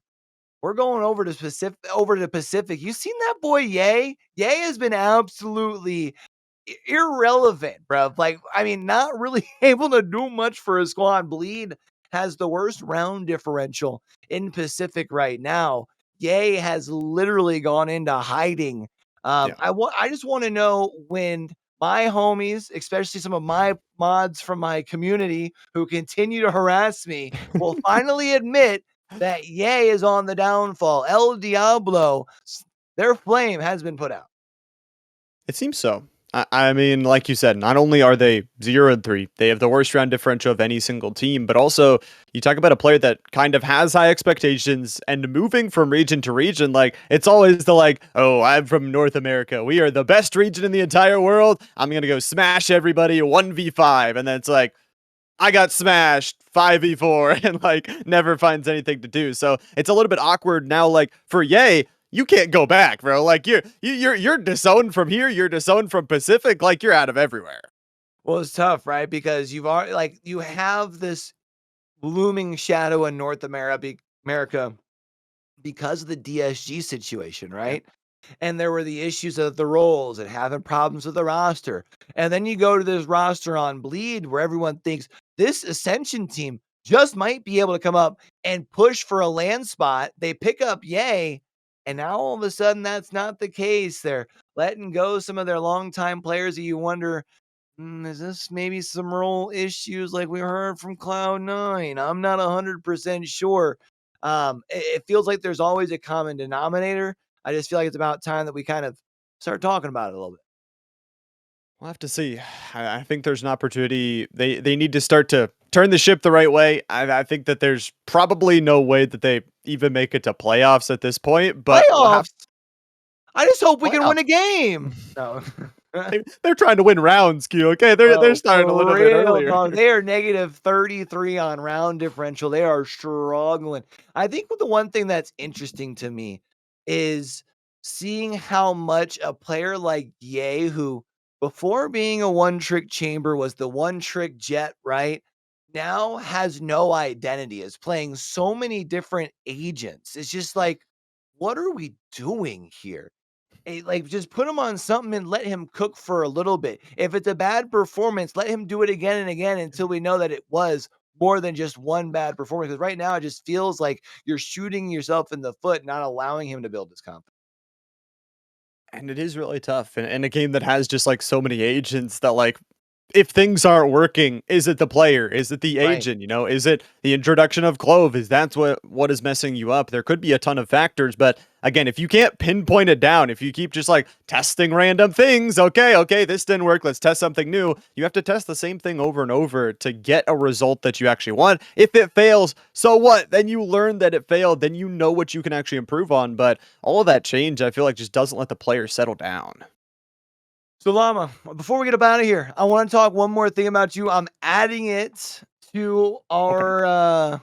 we're going over to Pacific. You seen that boy Ye? Ye has been absolutely irrelevant, bro. Like, I mean, not really able to do much for his squad. Bleed has the worst round differential in Pacific right now. Ye has literally gone into hiding. Yeah. I just want to know when my homies, especially some of my mods from my community who continue to harass me, will finally admit that Ye is on the downfall. El Diablo, their flame has been put out. It seems so. I mean, like you said, not only are they 0-3, they have the worst round differential of any single team, but also you talk about a player that kind of has high expectations and moving from region to region. Like, it's always the like, oh, I'm from North America. We are the best region in the entire world. I'm going to go smash everybody 1v5. And then it's like, I got smashed 5v4 and like never finds anything to do. So it's a little bit awkward now. Like for Ye, you can't go back, bro. Like you're disowned from here. You're disowned from Pacific. Like you're out of everywhere. Well, it's tough, right? Because you've already like you have this looming shadow in America because of the DSG situation, Yeah. right? And there were the issues of the roles and having problems with the roster. And then you go to this roster on Bleed where everyone thinks this Ascension team just might be able to come up and push for a land spot. They pick up Yay, and now all of a sudden that's not the case. They're letting go some of their longtime players that you wonder, is this maybe some role issues like we heard from Cloud9? I'm not 100% sure. It feels like there's always a common denominator. I just feel like it's about time that we kind of start talking about it a little bit. We'll have to see. I think there's an opportunity. They need to start to turn the ship the right way. I think that there's probably no way that they even make it to playoffs at this point, but we'll have Playoffs. I just hope we can win playoffs. a game. No. They're trying to win rounds, Q. Okay, they're Oh, starting a for little bit real, earlier. dog. They are negative 33 on round differential. They are struggling. I think the one thing that's interesting to me is seeing how much a player like Ye, who before being a one trick chamber was the one trick jet, right? Now has no identity, is playing so many different agents. It's just like, what are we doing here? Like, just put him on something and let him cook for a little bit. If it's a bad performance, let him do it again and again until we know that it was more than just one bad performance. Because right now, it just feels like you're shooting yourself in the foot, not allowing him to build his confidence. And it is really tough in a game that has just like so many agents that like if things aren't working, is it the player? Is it the Right. agent? You know, is it the introduction of Clove? Is that's what is messing you up? There could be a ton of factors, but again, if you can't pinpoint it down, if you keep just like testing random things, okay, this didn't work, let's test something new. You have to test the same thing over and over to get a result that you actually want. If it fails, so what? Then you learn that it failed, then you know what you can actually improve on, but all of that change, I feel like just doesn't let the player settle down. So, Llama, before we get up out of here, I want to talk one more thing about you. I'm to Okay. our uh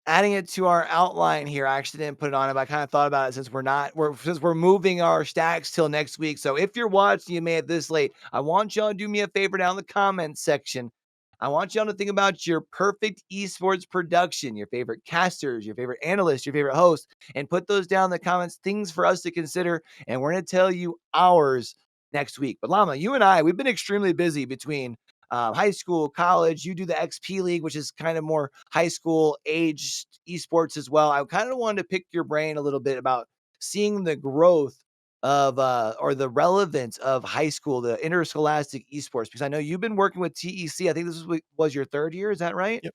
adding it to our outline here. I actually didn't put it on it, but I kind of thought about it since we're moving our stacks till next week. So if you're watching, you made it this late. I want y'all to do me a favor down in the comments section. I want y'all to think about your perfect esports production, your favorite casters, your favorite analysts, your favorite hosts, and put those down in the comments, things for us to consider. And we're going to tell you ours next week. But Llama, you and I, we've been extremely busy between high school, college. You do the XP League, which is kind of more high school age esports as well. I kind of wanted to pick your brain a little bit about seeing the growth of or the relevance of high school, the interscholastic esports, because I know you've been working with TEC. I think was your third year. Is that right? Yep.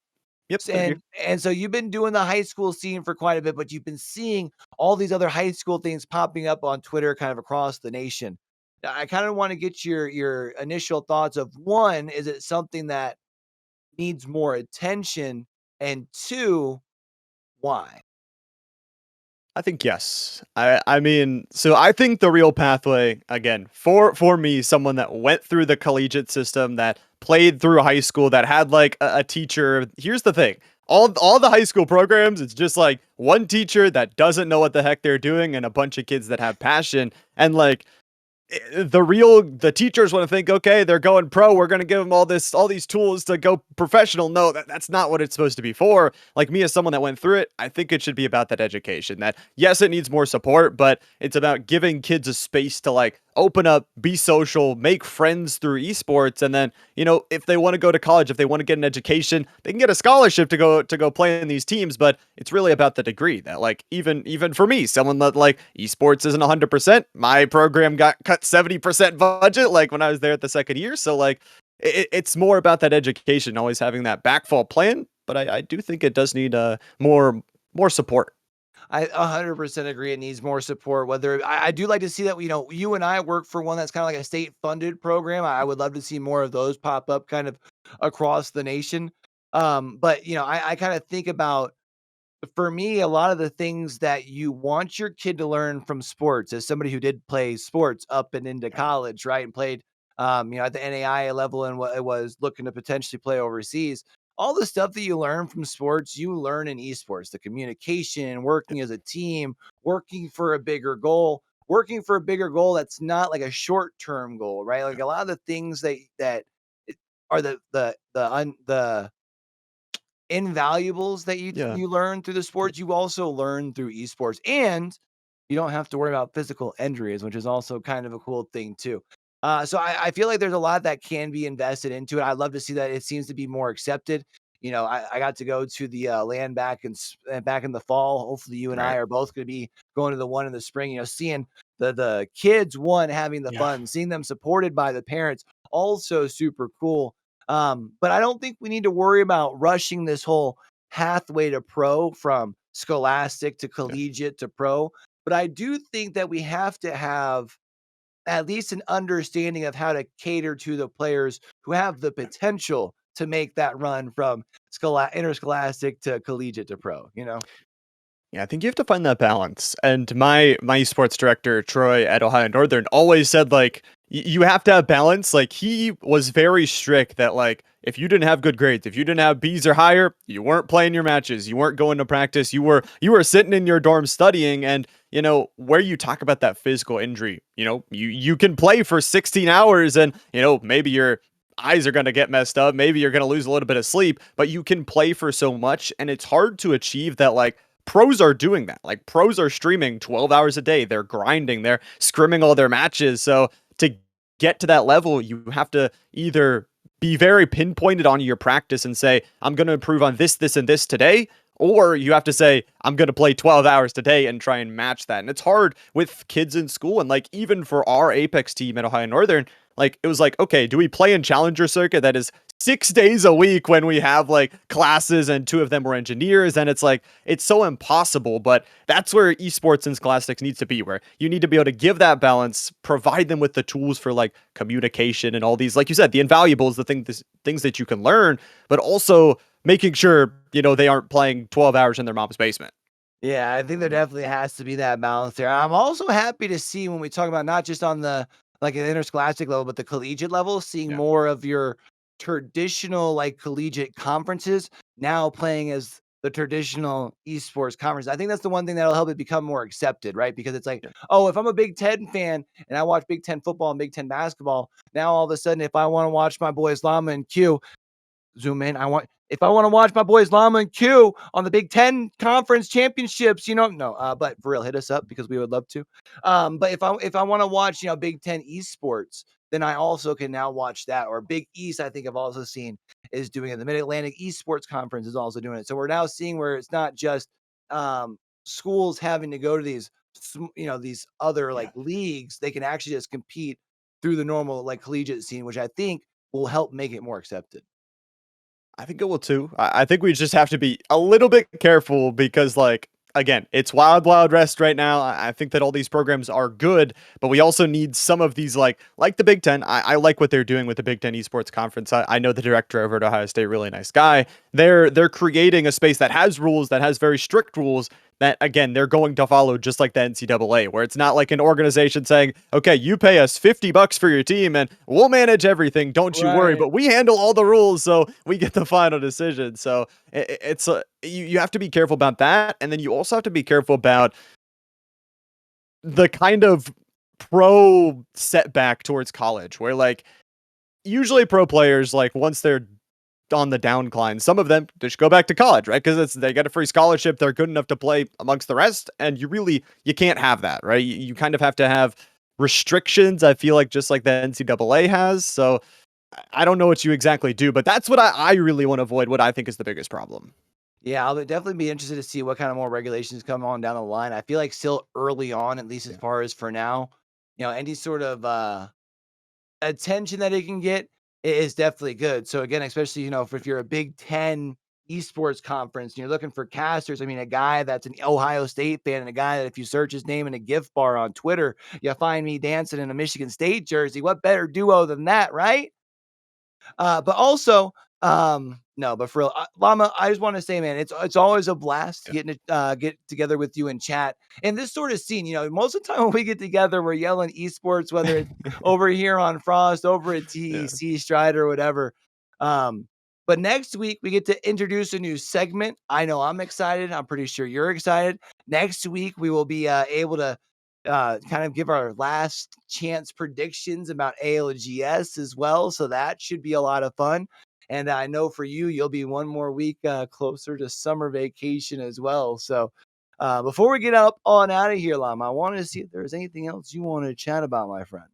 Yep. Third year. And so you've been doing the high school scene for quite a bit, but you've been seeing all these other high school things popping up on Twitter kind of across the nation. I kind of want to get your initial thoughts of one, is it something that needs more attention? And two, why? I think yes. I mean, so I think the real pathway again for me, someone that went through the collegiate system, that played through high school, that had like a teacher. Here's the thing. All the high school programs, it's just like one teacher that doesn't know what the heck they're doing and a bunch of kids that have passion and like The teachers want to think, okay, they're going pro, we're going to give them all these tools to go professional. No, that's not what it's supposed to be for. Like me, as someone that went through it, I think it should be about that education. That yes, it needs more support, but it's about giving kids a space to like open up, be social, make friends through esports. And then, if they want to go to college, if they want to get an education, they can get a scholarship to go play in these teams. But it's really about the degree that, like, even for me, someone that like esports isn't 100%, my program got cut 70% budget like when I was there at the second year. So like it's more about that education, always having that backfall plan. But I do think it does need more support. I 100% agree. It needs more support. Whether I do like to see that, you and I work for one that's kind of like a state funded program. I would love to see more of those pop up kind of across the nation. But I kind of think about, for me, a lot of the things that you want your kid to learn from sports, as somebody who did play sports up and into Yeah. college, right? And played, at the NAIA level, and what it was looking to potentially play overseas. All the stuff that you learn from sports, you learn in esports, the communication, working as a team, working for a bigger goal that's not like a short term goal, right? Like a lot of the things that are the invaluables that you Yeah. you learn through the sports, you also learn through esports, and you don't have to worry about physical injuries, which is also kind of a cool thing too. So I feel like there's a lot that can be invested into it. I'd love to see that it seems to be more accepted. I got to go to the land back in the fall. Hopefully, you and I Right. are both going to be going to the one in the spring. Seeing the kids having the Yeah. fun, seeing them supported by the parents, also super cool. But I don't think we need to worry about rushing this whole pathway to pro, from scholastic to Yeah. collegiate to pro. But I do think that we have to have at least an understanding of how to cater to the players who have the potential to make that run from interscholastic to collegiate to pro. Yeah, I think you have to find that balance. And my esports director, Troy at Ohio Northern, always said like you have to have balance. Like he was very strict that like if you didn't have good grades, if you didn't have B's or higher, you weren't playing your matches, you weren't going to practice, you were sitting in your dorm studying. And where you talk about that physical injury, you can play for 16 hours and maybe your eyes are going to get messed up, maybe you're going to lose a little bit of sleep, but you can play for so much. And it's hard to achieve that. Like pros are doing that. Like pros are streaming 12 hours a day. They're grinding, they're scrimming all their matches. So to get to that level, you have to either be very pinpointed on your practice and say, I'm going to improve on this, this, and this today. Or you have to say, I'm going to play 12 hours today and try and match that. And it's hard with kids in school. And like, even for our Apex team at Ohio Northern, like, it was like, okay, do we play in Challenger Circuit that is 6 days a week when we have like classes and two of them were engineers? And it's like, it's so impossible. But that's where esports and scholastics needs to be, where you need to be able to give that balance, provide them with the tools for like communication and all these, like you said, the invaluables, things that you can learn, but also making sure, they aren't playing 12 hours in their mom's basement. Yeah, I think there definitely has to be that balance there. I'm also happy to see, when we talk about not just on the like an interscholastic level, but the collegiate level, seeing Yeah. more of your traditional like collegiate conferences now playing as the traditional esports conference. I think that's the one thing that'll help it become more accepted, right? Because it's like, Yeah. oh, if I'm a Big Ten fan and I watch Big Ten football and Big Ten basketball, now all of a sudden, if I want to watch my boys Llama and Q, zoom in. If I want to watch my boys Llama and Q on the Big Ten Conference Championships, no, but for real, hit us up because we would love to. But if I want to watch, Big Ten esports, then I also can now watch that. Or Big East, I think I've also seen is doing it. The Mid Atlantic Esports Conference is also doing it. So we're now seeing where it's not just schools having to go to these other Yeah. like leagues. They can actually just compete through the normal like collegiate scene, which I think will help make it more accepted. I think it will too. I think we just have to be a little bit careful because, like, again, it's wild, wild west right now. I think that all these programs are good, but we also need some of these, like the Big Ten. I like what they're doing with the Big Ten Esports Conference. I know the director over at Ohio State, really nice guy. They're creating a space that has rules, that has very strict rules, that again they're going to follow, just like the NCAA, where it's not like an organization saying, okay, you pay us $50 for your team and we'll manage everything, don't you worry, Right. but we handle all the rules, so we get the final decision. So it's you have to be careful about that. And then you also have to be careful about the kind of pro setback towards college where like usually pro players like once they're on the downcline, some of them just go back to college, right? Because it's they get a free scholarship, they're good enough to play amongst the rest, and you can't have that, right? You kind of have to have restrictions. I feel like just like the NCAA has. So I don't know what you exactly do, but that's what I really want to avoid. What I think is the biggest problem. Yeah, I'll definitely be interested to see what kind of more regulations come on down the line. I feel like still early on, at least as Yeah. far as for now, any sort of attention that it can get is definitely good. So again, especially if you're a Big Ten esports conference and you're looking for casters, I mean, a guy that's an Ohio State fan and a guy that if you search his name in a gift bar on Twitter, you find me dancing in a Michigan State jersey. What better duo than that, right? But also, no, but for real, Llama, I just want to say, man, it's always a blast Yeah. getting to get together with you and chat. And this sort of scene, most of the time when we get together, we're yelling esports, whether it's over here on Frost, over at Yeah. TEC Stride or whatever. Um, but next week we get to introduce a new segment. I know I'm excited. I'm pretty sure you're excited. Next week we will be able to kind of give our last chance predictions about ALGS as well. So that should be a lot of fun. And I know for you, you'll be one more week closer to summer vacation as well. So before we get up on out of here, Llama, I wanted to see if there's anything else you want to chat about, my friend.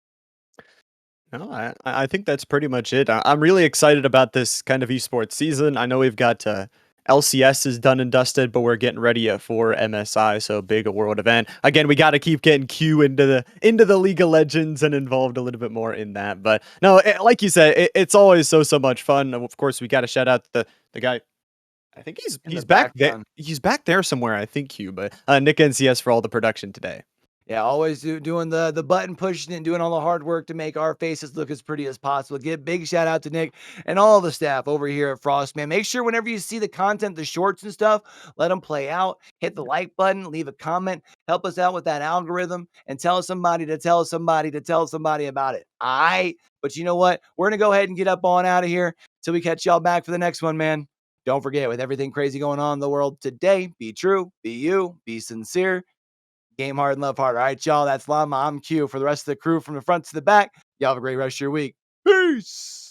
No, I think that's pretty much it. I'm really excited about this kind of esports season. I know we've got LCS is done and dusted, but we're getting ready for MSI, so big a world event. Again, we got to keep getting Q into the League of Legends and involved a little bit more in that. But no, like you said, it's always so much fun. And of course, we got to shout out the guy. I think In the he's back there. background. He's back there somewhere. I think Q, but Nick NCS for all the production today. Yeah, always doing the button pushing and doing all the hard work to make our faces look as pretty as possible. Give big shout out to Nick and all the staff over here at Frost, man. Make sure whenever you see the content, the shorts and stuff, let them play out. Hit the like button, leave a comment, help us out with that algorithm, and tell somebody to tell somebody to tell somebody about it. All right. But you know what? We're gonna go ahead and get up on out of here till we catch y'all back for the next one, man. Don't forget, with everything crazy going on in the world today, be true, be you, be sincere. Game hard and love hard. All right, y'all. That's Llama. I'm Q. For the rest of the crew from the front to the back, y'all have a great rest of your week. Peace.